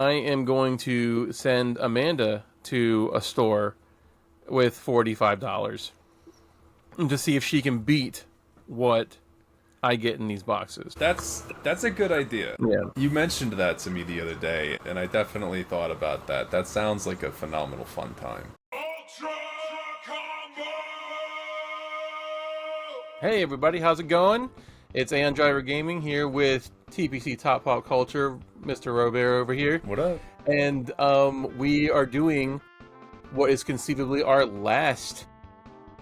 I am going to send Amanda to a store with $45 to see if she can beat what I get in these boxes. That's a good idea. Yeah. You mentioned that to me the other day, and I definitely thought about that. That sounds like a phenomenal fun time. Hey everybody, how's it going? It's Aeon Driver Gaming here with TPC Top Pop Culture, Mr. Robert over here. What up? And we are doing what is conceivably our last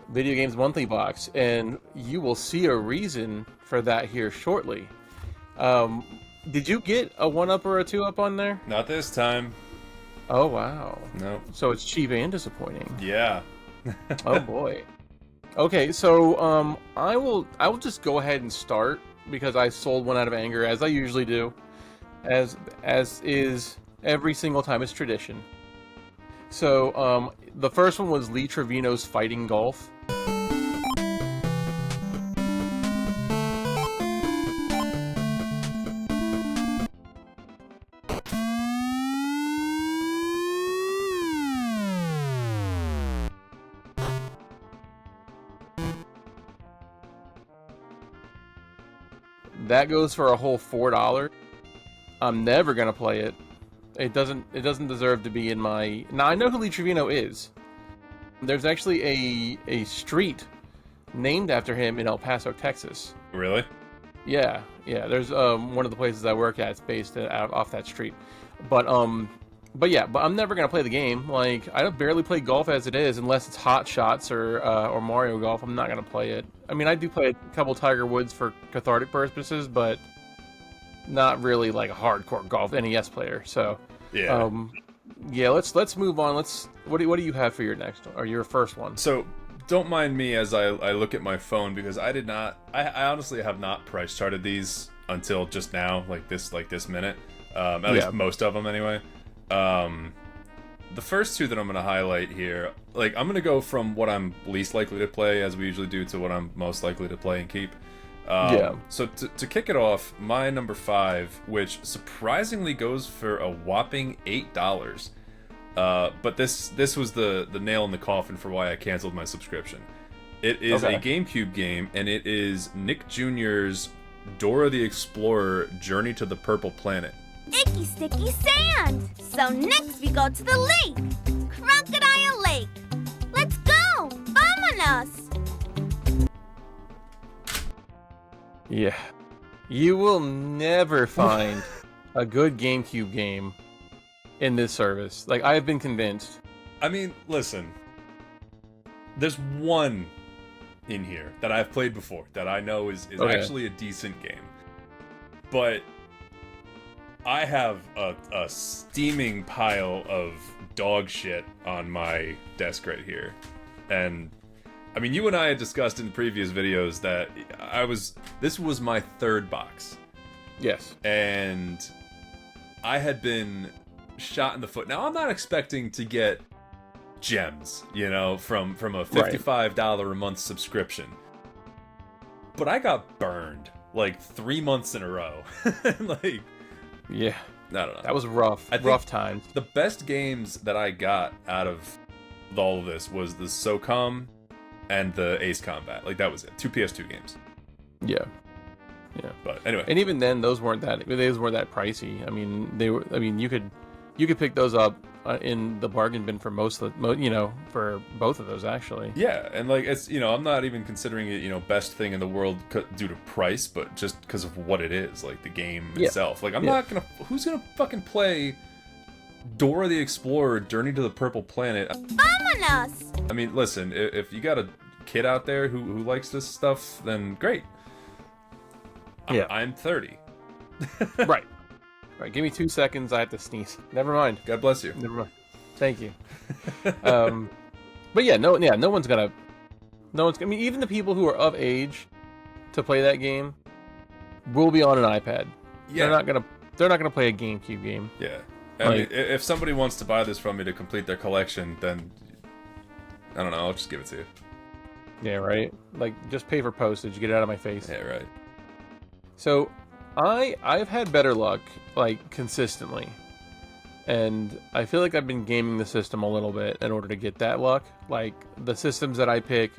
Video Games Monthly box, and you will see a reason for that here shortly. Did you get a 1-up or a 2-up on there? Not this time. Oh wow. No. So it's cheap and disappointing. Yeah. Oh boy. Okay, so I will just go ahead and start because I sold one out of anger, as I usually do, as is every single time. It's tradition. So the first one was Lee Trevino's Fighting Golf. That goes for a whole $4. I'm never gonna play it. It doesn't deserve to be in my. Now I know who Lee Trevino is. There's actually a street named after him in El Paso, Texas. Really? Yeah. There's one of the places I work at is based off that street. But I'm never gonna play the game. Like I barely play golf as it is, unless it's Hot Shots or Mario Golf. I'm not gonna play it. I mean, I do play a couple Tiger Woods for cathartic purposes, but not really like a hardcore golf NES player. So Yeah. yeah. Let's move on. What do you have for your next one or your first one? So don't mind me as I look at my phone because I honestly have not price charted these until just now, like this minute. At least most of them anyway. The first two that I'm gonna highlight here, like I'm gonna go from what I'm least likely to play, as we usually do, to what I'm most likely to play and keep. So to kick it off, my number 5, which surprisingly goes for a whopping $8. But this was the nail in the coffin for why I canceled my subscription. It is a GameCube game, and it is Nick Jr.'s Dora the Explorer: Journey to the Purple Planet. Icky sticky sand! So next we go to the lake! Crocodile Lake! Let's go! Vamonos! Yeah. You will never find a good GameCube game in this service. Like, I've been convinced. I mean, listen. There's one in here that I've played before that I know is actually a decent game. But I have a steaming pile of dog shit on my desk right here. And I mean, you and I had discussed in the previous videos that this was my 3rd box. Yes. And I had been shot in the foot. Now, I'm not expecting to get gems, from a $55 a month subscription. But I got burned like 3 months in a row. Like, yeah. I don't know. That was rough. Rough times. The best games that I got out of all of this was the SOCOM and the Ace Combat. Like, that was it. 2 PS2 games. Yeah. But anyway. And even then, those weren't that pricey. I mean, you could pick those up in the bargain bin for for both of those actually. Yeah, and like it's I'm not even considering it best thing in the world due to price, but just because of what it is, like the game itself. Like who's gonna fucking play Dora the Explorer: Journey to the Purple Planet? Vamonos! I mean, listen, if you got a kid out there who likes this stuff, then great. Yeah, I'm 30. Right. Right, give me 2 seconds. I have to sneeze. Never mind. God bless you. Never mind. Thank you. But yeah, no one's gonna. I mean, even the people who are of age to play that game will be on an iPad. Yeah. They're not gonna play a GameCube game. Yeah. I mean, if somebody wants to buy this from me to complete their collection, then I don't know. I'll just give it to you. Yeah. Right. Like, just pay for postage. Get it out of my face. Yeah. Right. So, I've had better luck, like, consistently, And I feel like I've been gaming the system a little bit in order to get that luck. Like, the systems that I pick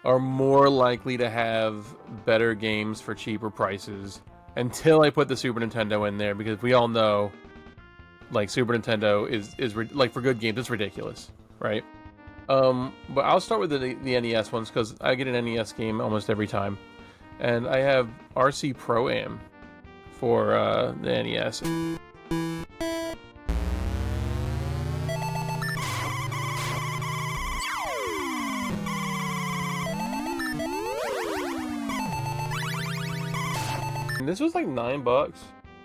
are more likely to have better games for cheaper prices until I put the Super Nintendo in there, because we all know, like, Super Nintendo is like, for good games, it's ridiculous, right? But I'll start with the NES ones, because I get an NES game almost every time. And I have RC Pro-Am for the NES. And this was like $9.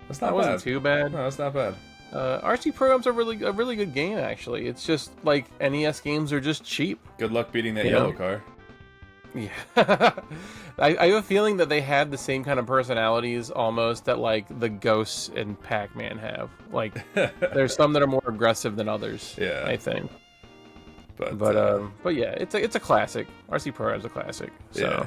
That's not that bad. Wasn't too bad. No, that's not bad. RC Pro-Am's a really good game, actually. It's just like NES games are just cheap. Good luck beating that yellow car. Yeah. I have a feeling that they have the same kind of personalities almost that like the Ghosts and Pac-Man have. Like, there's some that are more aggressive than others. Yeah, I think. But yeah, it's a classic. RC Pro-Am's a classic. So. Yeah.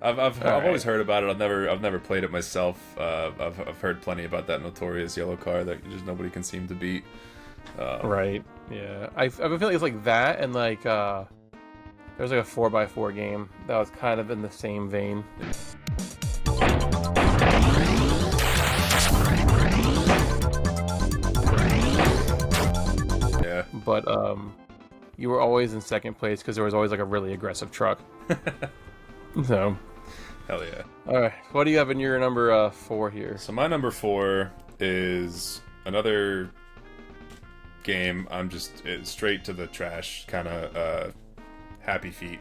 I've always heard about it. I've never played it myself. I've heard plenty about that notorious yellow car that just nobody can seem to beat. Right. Yeah. I have a feeling it's like that, and like there was like a 4x4 game that was kind of in the same vein. Yeah. But you were always in second place because there was always like a really aggressive truck. So. Hell yeah. Alright, what do you have in your number 4 here? So my number 4 is another game. I'm just straight to the trash, kind of Happy Feet.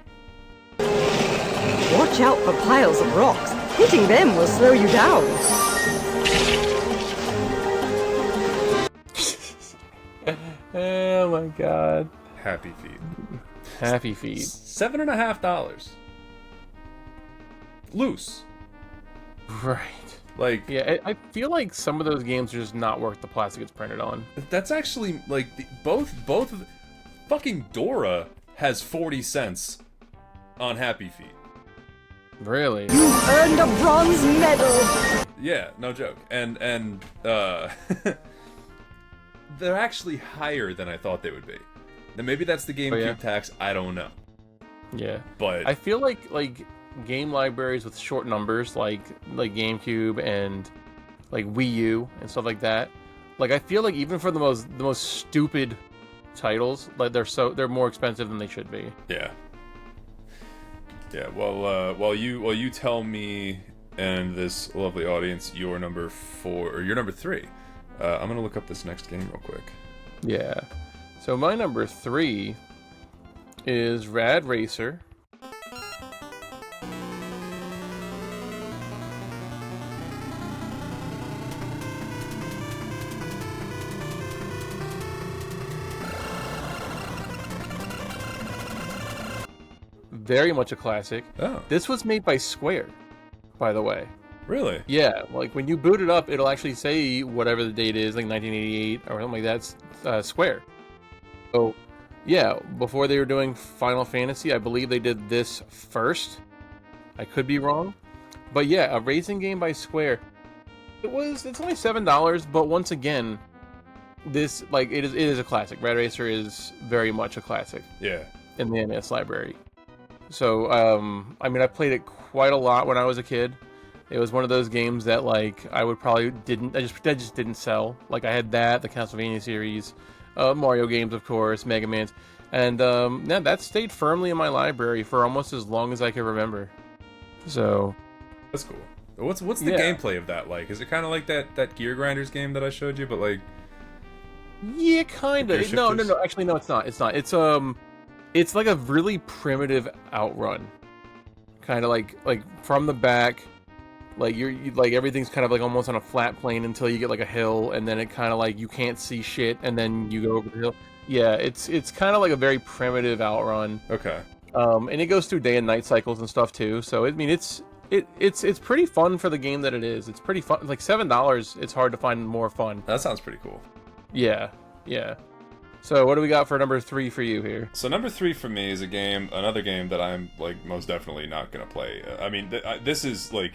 Watch out for piles of rocks. Hitting them will slow you down. Oh my god. Happy Feet. Happy Feet. $7.50. Loose. Right. Like, yeah, I feel like some of those games are just not worth the plastic it's printed on. That's actually like both of the, fucking Dora has 40 cents on Happy Feet. Really? You earned a bronze medal. Yeah, no joke. And they're actually higher than I thought they would be. Now maybe that's the GameCube tax. I don't know. Yeah. But I feel like game libraries with short numbers like GameCube and like Wii U and stuff like that. Like, I feel like even for the most stupid titles, like they're more expensive than they should be. Yeah. Yeah. Well, while you tell me and this lovely audience your number 4 or your number 3, I'm gonna look up this next game real quick. Yeah. So my number 3 is Rad Racer. Very much a classic. Oh. This was made by Square, by the way. Really? Yeah, like when you boot it up, it'll actually say whatever the date is, like 1988 or something like that. It's Square. So, yeah, before they were doing Final Fantasy, I believe they did this first. I could be wrong. But yeah, a racing game by Square. It's only $7, but once again, this, like, it is a classic. Rad Racer is very much a classic. Yeah. In the NES library. So, I mean, I played it quite a lot when I was a kid. It was one of those games that, like, I just didn't sell. Like, I had that, the Castlevania series, Mario games, of course, Mega Man's, and yeah, that stayed firmly in my library for almost as long as I can remember. So, that's cool. What's the gameplay of that like? Is it kind of like that Gear Grinders game that I showed you, but like? Yeah, kind of. No. Actually, no, it's not. It's like a really primitive outrun, kind of like from the back, like you like everything's kind of like almost on a flat plane until you get like a hill, and then it kind of like you can't see shit, and then you go over the hill. Yeah, it's kind of like a very primitive outrun. Okay. And it goes through day and night cycles and stuff too. So I mean, it's pretty fun for the game that it is. It's pretty fun. Like $7, it's hard to find more fun. That sounds pretty cool. Yeah. So what do we got for number 3 for you here? So number 3 for me is another game that I'm like most definitely not gonna play. I mean, this is like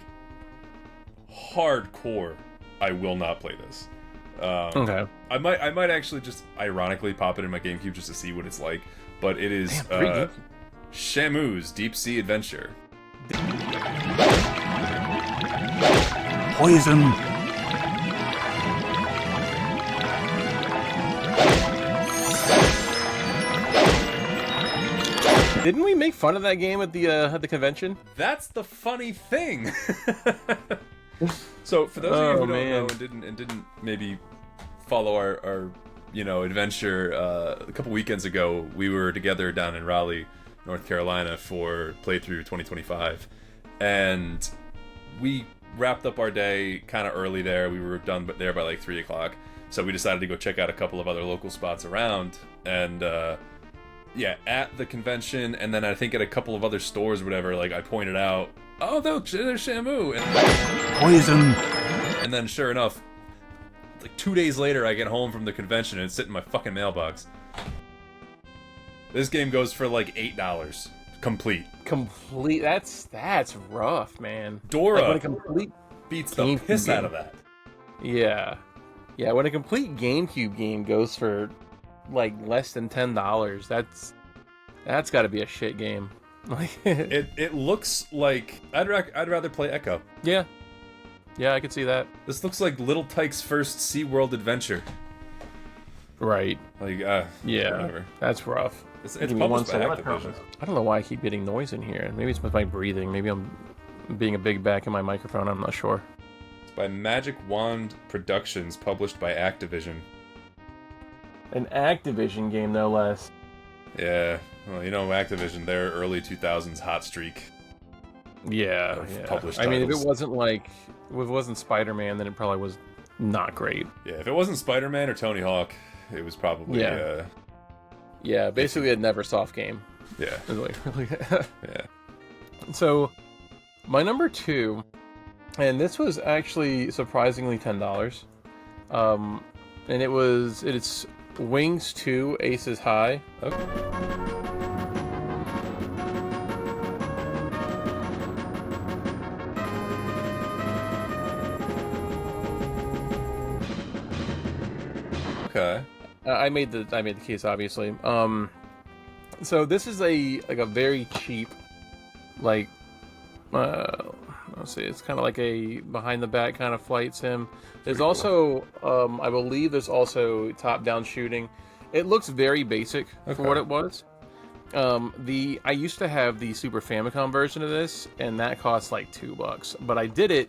hardcore. I will not play this. Okay. I might actually just ironically pop it in my GameCube just to see what it's like. But it is Shamu's Deep Sea Adventure. Poison. Didn't we make fun of that game at the convention? That's the funny thing. So for those of you who don't know and didn't maybe follow our adventure, a couple weekends ago we were together down in Raleigh, North Carolina for playthrough 2025, and we wrapped up our day kind of early there. We were done there by like 3 o'clock, so we decided to go check out a couple of other local spots around, and yeah, at the convention, and then I think at a couple of other stores or whatever, like I pointed out, oh, there's Shamu, and Poison. And then sure enough, like 2 days later, I get home from the convention and it's sitting in my fucking mailbox. This game goes for like $8, complete. Complete. That's rough, man. Dora like when a complete beats the piss out of that. Yeah, yeah. When a complete GameCube game goes for like less than $10, that's got to be a shit game. Like it looks like I'd rather play Echo. Yeah, I could see that. This looks like Little Tyke's first SeaWorld adventure. Right. Like yeah, whatever. That's rough. It's published by Activision. I don't know why I keep getting noise in here. Maybe it's with my breathing. Maybe I'm being a big back in my microphone. I'm not sure. It's by Magic Wand Productions, published by Activision. An Activision game, no less. Yeah, well, Activision, their early 2000s hot streak. Yeah. Published I mean, if titles. it wasn't Spider-Man, then it probably was not great. Yeah, if it wasn't Spider-Man or Tony Hawk, it was probably yeah, basically a Neversoft game. Yeah. Yeah. So, my number 2, and this was actually surprisingly $10. And it's Wings 2 Aces High. Okay. Okay. I made the case, obviously. So this is a very cheap, like, let's see, it's kind of like a behind the back kind of flight sim. There's also, I believe there's also top-down shooting. It looks very basic for what it was. I used to have the Super Famicom version of this, and that cost like $2. But I did it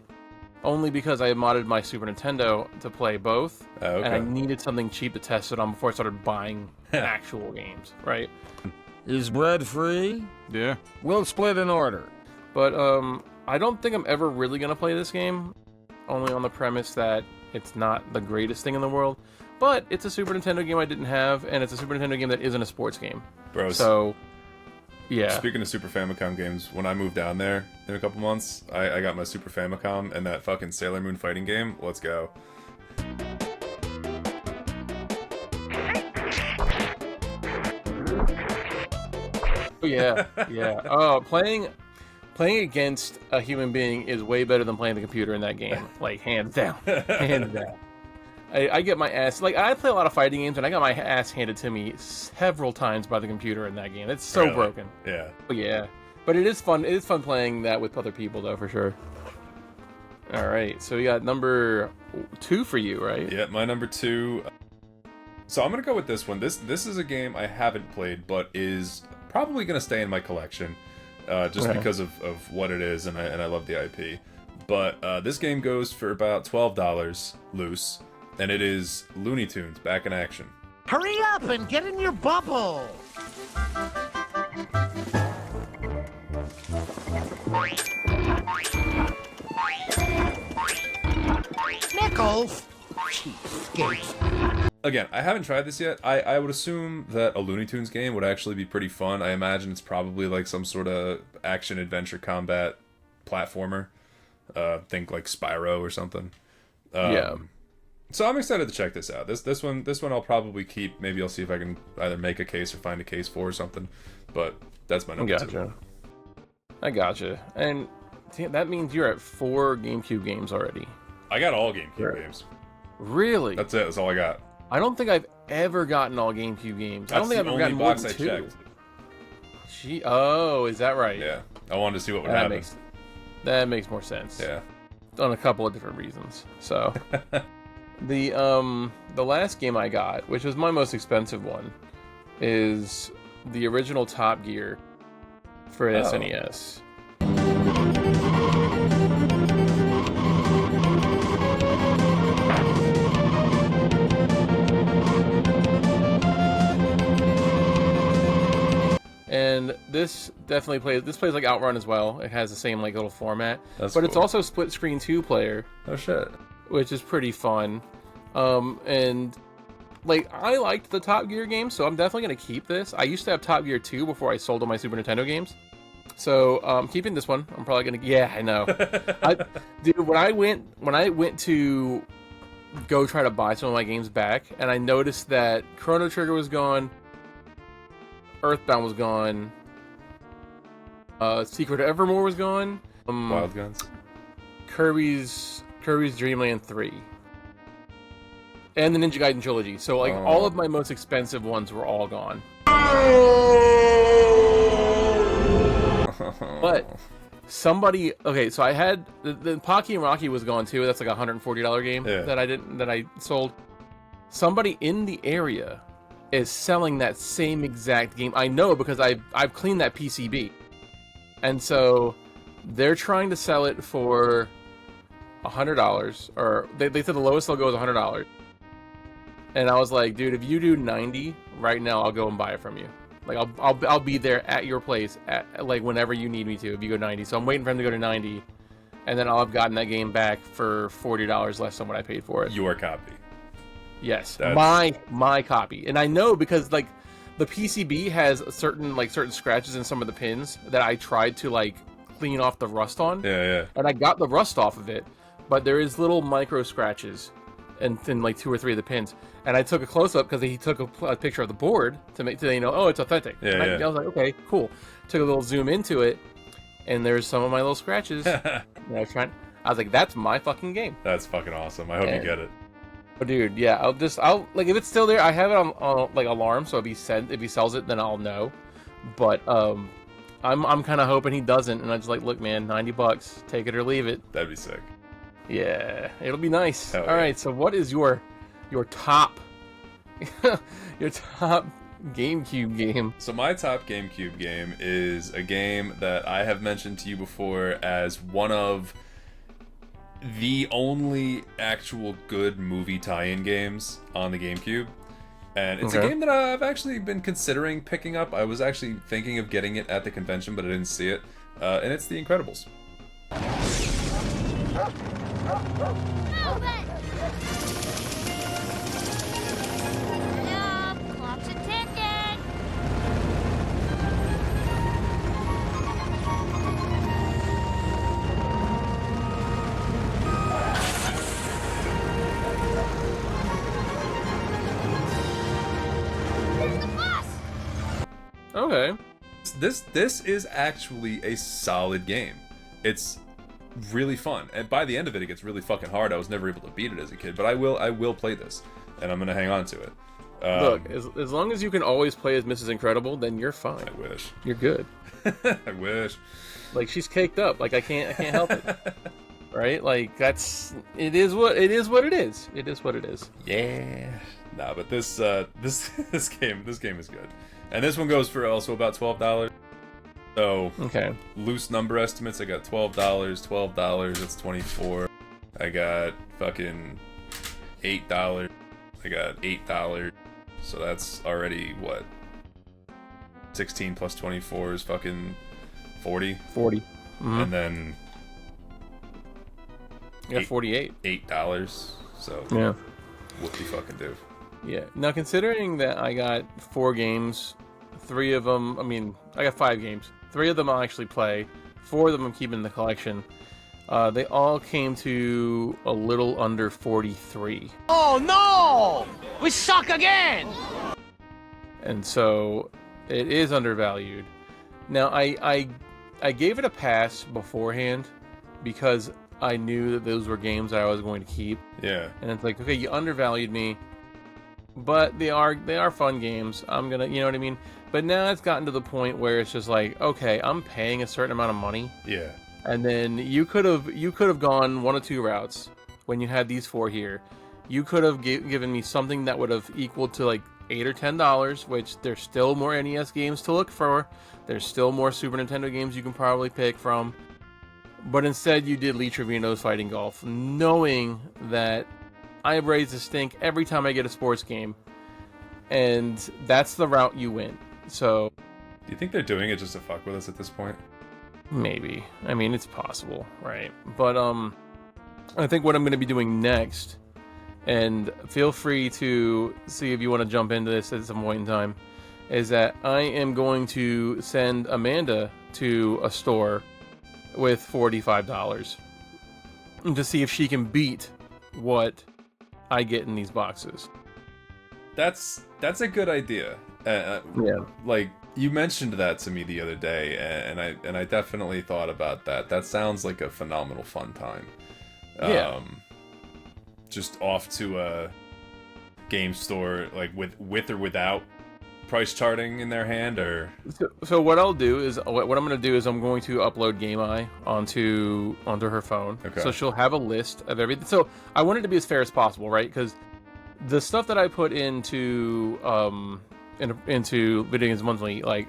only because I modded my Super Nintendo to play both, and I needed something cheap to test it on before I started buying actual games, right? Is bread free? Yeah. We'll split an order. But I don't think I'm ever really gonna play this game, only on the premise that it's not the greatest thing in the world. But it's a Super Nintendo game I didn't have, and it's a Super Nintendo game that isn't a sports game. Bros. So, yeah. Speaking of Super Famicom games, when I moved down there in a couple months, I got my Super Famicom and that fucking Sailor Moon fighting game. Let's go. Oh, yeah, yeah. Oh, playing against a human being is way better than playing the computer in that game. Like, hands down. Hands down. I get my ass... Like, I play a lot of fighting games, and I got my ass handed to me several times by the computer in that game. It's so broken. Yeah. But yeah. But it is fun. It is fun playing that with other people, though, for sure. All right. So we got number 2 for you, right? Yeah, my number 2. So I'm going to go with this one. This is a game I haven't played, but is probably going to stay in my collection. Just because of what it is, and I love the IP. But this game goes for about $12 loose. And it is Looney Tunes back in action. Hurry up and get in your bubble! Nickels! Cheapskate. Again, I haven't tried this yet. I would assume that a Looney Tunes game would actually be pretty fun. I imagine it's probably like some sort of action-adventure combat platformer. Think like Spyro or something. Yeah. So I'm excited to check this out. This one I'll probably keep. Maybe I'll see if I can either make a case or find a case for or something. But that's my number 2. I gotcha. And that means you're at 4 GameCube games already. I got all GameCube games. Really? That's it. That's all I got. I don't think I've ever gotten all GameCube games. I don't That's think the I've ever only gotten more box than I 2. checked. Oh, is that right? Yeah. I wanted to see what would That happen. that makes more sense. Yeah. On a couple of different reasons. So the last game I got, which was my most expensive one, is the original Top Gear for SNES. And this definitely plays like Outrun as well. It has the same like little format. That's but it's cool. also split screen 2-player, Oh shit. which is pretty fun. And like I liked the Top Gear game, so I'm definitely gonna keep this. I used to have Top Gear 2 before I sold all my Super Nintendo games. So I'm keeping this one. I'm probably gonna I know. Dude, when I went to go try to buy some of my games back, and I noticed that Chrono Trigger was gone, Earthbound was gone, Secret of Evermore was gone, Wild Guns. Kirby's Dream Land 3, and the Ninja Gaiden trilogy. So like all of my most expensive ones were all gone. But somebody, okay, so I had the Pocky and Rocky was gone too. That's like a $140 game that I sold. Somebody in the area is selling that same exact game. I know because I've cleaned that PCB, and so they're trying to sell it for $100, or they said the lowest they'll go is $100. And I was like, dude, if you do 90 right now, I'll go and buy it from you. Like I'll be there at your place at like whenever you need me to. If you go 90, so I'm waiting for him to go to 90, and then I'll have gotten that game back for $40 less than what I paid for it. Your copy. Yes, my copy, and I know because like the PCB has certain scratches in some of the pins that I tried to like clean off the rust on. Yeah. And I got the rust off of it, but there is little micro scratches in like 2 or 3 of the pins. And I took a close up because he took a picture of the board to oh, it's authentic. Yeah, and I was like, okay, cool. Took a little zoom into it, and there's some of my little scratches. I was like, that's my fucking game. That's fucking awesome. I hope you get it. But dude, yeah, I'll like if it's still there, I have it on like alarm, so if he sells it, then I'll know. But I'm kind of hoping he doesn't, and I just like, look, man, $90, take it or leave it. That'd be sick. Yeah, it'll be nice. Hell All yeah. right, so what is your top your top GameCube game? So my top GameCube game is a game that I have mentioned to you before as one of the only actual good movie tie-in games on the GameCube. And it's a game that I've actually been considering picking up. I was actually thinking of getting it at the convention, but I didn't see it. And it's The Incredibles. Hello, clock's a ticking. There's the bus. Okay. This is actually a solid game. It's really fun, and by the end of it, it gets really fucking hard. I was never able to beat it as a kid, but I will play this, and I'm gonna hang on to it. Look, as long as you can always play as Mrs. Incredible, then you're fine. I wish. You're good. I wish. Like she's caked up. Like I can't help it. Right? Like it is what it is. It is what it is. Yeah. Nah, but this game is good, and this one goes for also about $12. So Okay. loose number estimates, I got $12, that's $24. I got fucking $8. I got $8. So that's already what? 16 plus 24 is fucking 40. 40. And then You got 48. $8. So Yeah. whoopty fucking do. Yeah. Now considering that I got 4 games, 3 of them, I got 5 games. 3 of them I'll actually play. 4 of them I'm keeping in the collection. They all came to a little under 43. Oh no! We suck again! And so it is undervalued. Now I gave it a pass beforehand because I knew that those were games that I was going to keep. Yeah. And it's like, okay, you undervalued me, but they are fun games. I'm gonna, you know what I mean? But now it's gotten to the point where it's just like, okay, I'm paying a certain amount of money. Yeah. And then you could have gone one of two routes when you had these 4 here. You could have given me something that would have equaled to like $8 or $10, which there's still more NES games to look for. There's still more Super Nintendo games you can probably pick from. But instead you did Lee Trevino's Fighting Golf, knowing that I raise a stink every time I get a sports game. And that's the route you went. So Do you think they're doing it just to fuck with us at this point? maybe. I mean, it's possible, right? But I think what I'm going to be doing next, and feel free to see if you want to jump into this at some point in time, is that I am going to send Amanda to a store with $45 to see if she can beat what I get in these boxes. That's a good idea. Yeah. Like you mentioned that to me the other day, and I definitely thought about that. That sounds like a phenomenal fun time. Yeah. Just off to a game store, like with or without price charting in their hand, or So what I'll do is what I'm going to do is I'm going to upload GameEye onto her phone. Okay. So she'll have a list of everything. So I want it to be as fair as possible, right? Because the stuff that I put into Video Games Monthly, like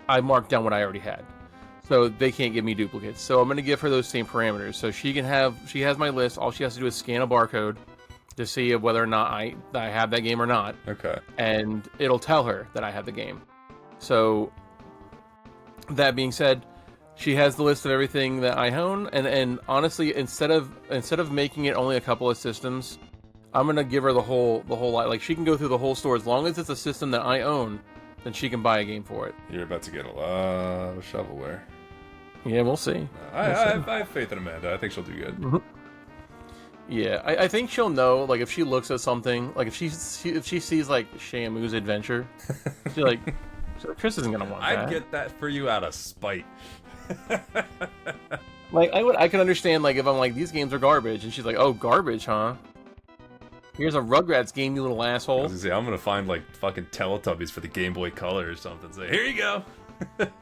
I marked down what I already had, so they can't give me duplicates. So I'm going to give her those same parameters, so she has my list. All she has to do is scan a barcode to see whether or not I have that game or not. okay. And it'll tell her that I have the game. So that being said, she has the list of everything that I own, and honestly, instead of making it only a couple of systems, I'm gonna give her the whole lot. Like, she can go through the whole store as long as it's a system that I own, then she can buy a game for it. You're about to get a lot of shovelware. Yeah, we'll see. I have faith in Amanda. I think she'll do good. Yeah, I think she'll know. Like, if she looks at something, like if she sees like Shamu's Adventure, she's like, Chris isn't gonna want that. I'd get that for you out of spite. Like, I can understand, like, if I'm like, these games are garbage, and she's like, oh, garbage, huh? Here's a Rugrats game, you little I asshole. was gonna say, I'm gonna find like fucking Teletubbies for the Game Boy Color or something. Say, here you go.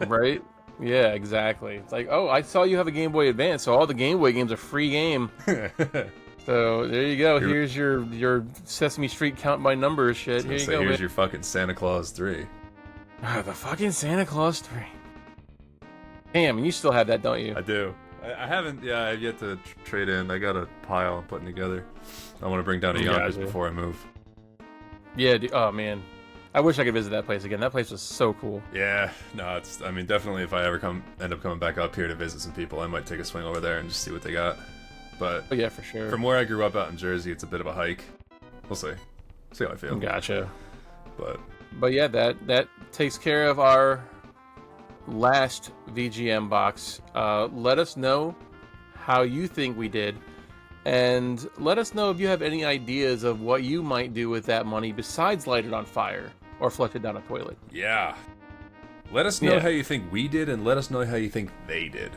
Right? Yeah, exactly. It's like, oh, I saw you have a Game Boy Advance, so all the Game Boy games are free game. So there you go. Here's your Sesame Street count by numbers shit. Here you go. Here's your fucking Santa Claus 3. The fucking Santa Claus 3. Damn, and you still have that, don't you? I do. I haven't. Yeah, I've yet to trade in. I got a pile I'm putting together. I want to bring down to Yonkers before I move. Yeah. Oh man, I wish I could visit that place again. That place was so cool. Yeah. No, it's. I mean, definitely. If I ever end up coming back up here to visit some people, I might take a swing over there and just see what they got. But Oh yeah, for sure. from where I grew up out in Jersey, it's a bit of a hike. We'll see. See how I feel. Gotcha. But yeah, that takes care of our last VGM box. Let us know how you think we did, and let us know if you have any ideas of what you might do with that money besides light it on fire or flush it down a toilet. yeah. Let us know Yeah. how you think we did, and let us know how you think they did.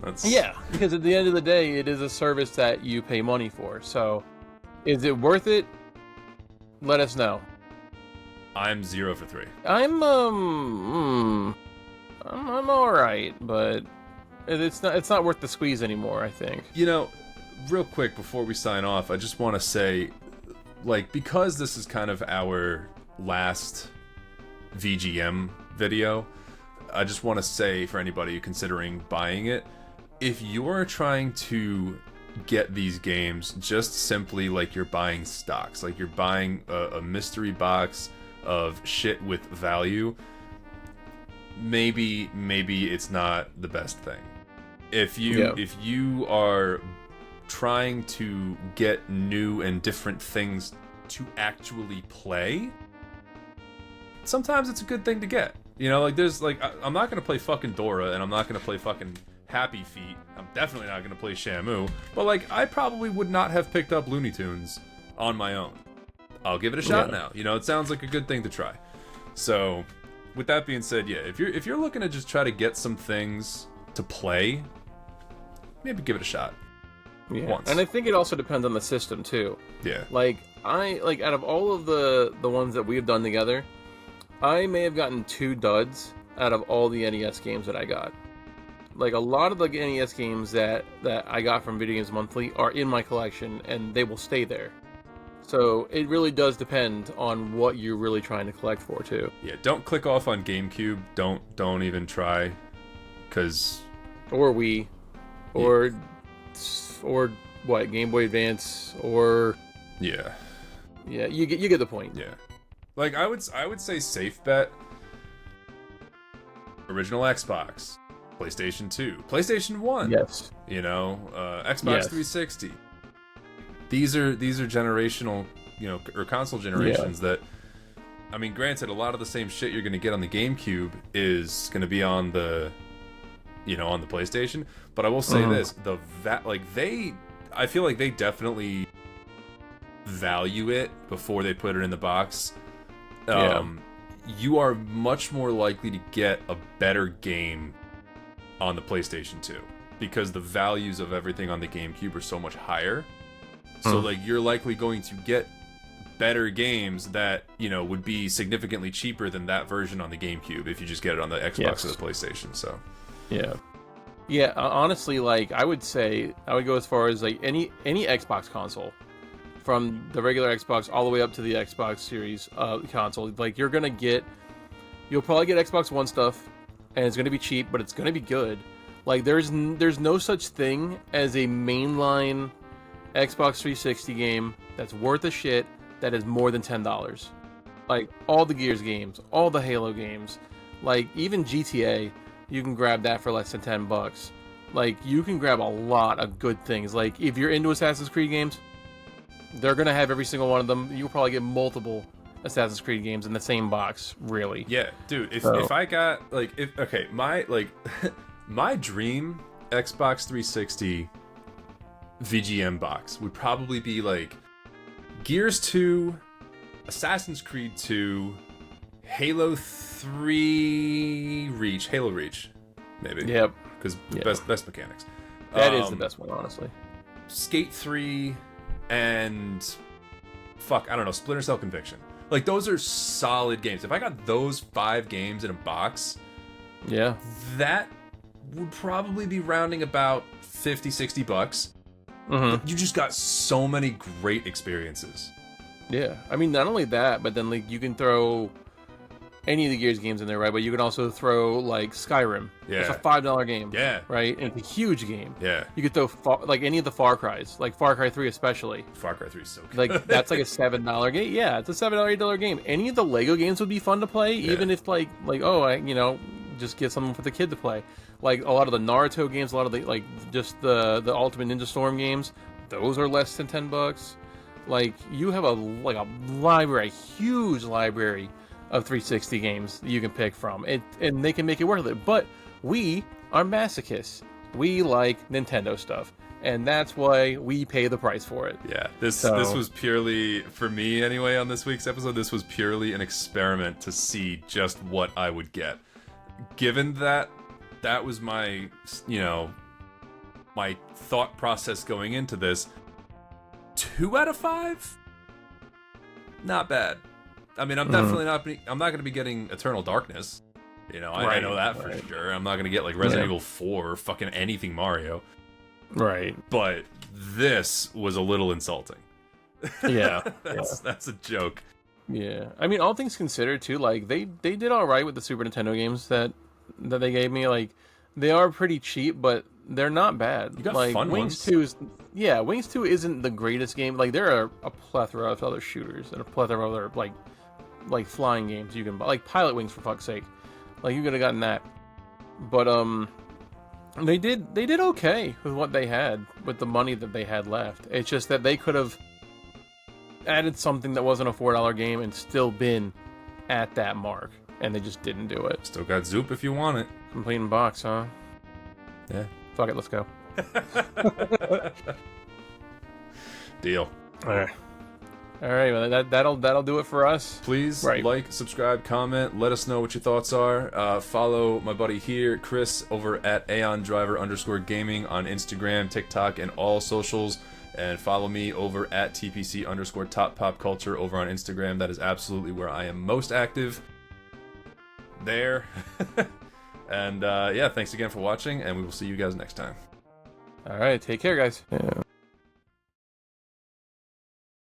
That's Yeah, because at the end of the day, it is a service that you pay money for. So, is it worth it? Let us know. I'm 0 for 3. I'm all right, but it's not worth the squeeze anymore, I think. You know, real quick before we sign off, I just want to say, like, because this is kind of our last VGM video, I just want to say for anybody considering buying it, if you're trying to get these games just simply like you're buying stocks, like you're buying a mystery box of shit with value, maybe it's not the best thing. If you are trying to get new and different things to actually play, sometimes it's a good thing to get. You know, like there's like I'm not gonna play fucking Dora, and I'm not gonna play fucking Happy Feet. I'm definitely not gonna play Shamu. But like, I probably would not have picked up Looney Tunes on my own. I'll give it a shot now. You know, it sounds like a good thing to try. So, with that being said, yeah, if you're looking to just try to get some things to play, maybe give it a shot. Yeah, Once. and I think it also depends on the system too. Yeah. Like out of all of the ones that we've done together, I may have gotten 2 duds out of all the NES games that I got. Like a lot of the NES games that I got from Video Games Monthly are in my collection, and they will stay there. So it really does depend on what you're really trying to collect for too. Yeah, don't click off on GameCube. Don't even try, because Or Wii, or what, Game Boy Advance, or yeah, you get the point. yeah. Like I would say safe bet. Original Xbox, PlayStation 2, PlayStation 1. Yes. You know, Xbox Yes. 360. These are generational, or console generations that, I mean, granted, a lot of the same shit you're going to get on the GameCube is going to be on the, on the PlayStation. But I will say this, I feel like they definitely value it before they put it in the box. You are much more likely to get a better game on the PlayStation 2 because the values of everything on the GameCube are so much higher. So like you're likely going to get better games that, would be significantly cheaper than that version on the GameCube if you just get it on the Xbox or the PlayStation. So yeah, honestly, like I would say I would go as far as like any Xbox console, from the regular Xbox all the way up to the Xbox Series console. Like you'll probably get Xbox One stuff, and it's gonna be cheap, but it's gonna be good. Like there's no such thing as a mainline Xbox 360 game that's worth a shit that is more than $10. Like all the Gears games, all the Halo games, like even GTA, you can grab that for less than $10. Like you can grab a lot of good things. Like if you're into Assassin's Creed games, they're gonna have every single one of them. You'll probably get multiple Assassin's Creed games in the same box, really. yeah, dude, if I got my dream Xbox 360 VGM box would probably be like Gears 2, Assassin's Creed 2, Halo 3 Reach, maybe. Yep. Because best mechanics. That is the best one, honestly. Skate 3 and Splinter Cell Conviction. Like those are solid games. If I got those 5 games in a box, Yeah. that would probably be rounding about $50-$60. You just got so many great experiences. Yeah, I mean, not only that, but then like you can throw any of the Gears games in there, right? But you can also throw like Skyrim. Yeah. It's a $5 game. Yeah. Right, and it's a huge game. Yeah. You could throw like any of the Far Cries, like Far Cry 3 especially. Far Cry 3 is so good. Like that's like a $7 game. Yeah, it's a $7, $8 game. Any of the Lego games would be fun to play, even if like just get something for the kid to play. Like a lot of the Naruto games, a lot of the just the Ultimate Ninja Storm games, those are less than $10. Like you have a library, a huge library of 360 games that you can pick from, and they can make it worth it. But we are masochists. We like Nintendo stuff, and that's why we pay the price for it. Yeah, this was purely, for me anyway, on this week's episode, this was purely an experiment to see just what I would get. Given that was my, my thought process going into this, 2 out of 5? Not bad. I mean, I'm definitely I'm not going to be getting Eternal Darkness. I know that for sure. I'm not going to get like Resident Evil 4 or fucking anything Mario. Right. But this was a little insulting. Yeah. That's a joke. Yeah. I mean, all things considered too, like they did all right with the Super Nintendo games that they gave me. Like they are pretty cheap, but they're not bad. You got like fun Wings ones. 2 Wings 2 isn't the greatest game. Like there are a plethora of other shooters and a plethora of other like flying games you can buy, like Pilot Wings, for fuck's sake. Like you could have gotten that. But they did okay with what they had with the money that they had left. It's just that they could have added something that wasn't a $4 game and still been at that mark, and they just didn't do it. Still got Zoop if you want it. Complete in box, huh? Yeah. Fuck it, let's go. Deal. All All right, well, that'll do it for us. Please like, subscribe, comment. Let us know what your thoughts are. Follow my buddy here, Chris, over at AeonDriver_gaming on Instagram, TikTok, and all socials. And follow me over at TPC_TopPopCulture over on Instagram. That is absolutely where I am most active. There. And yeah, thanks again for watching, and we will see you guys next time. All right, take care, guys. Yeah.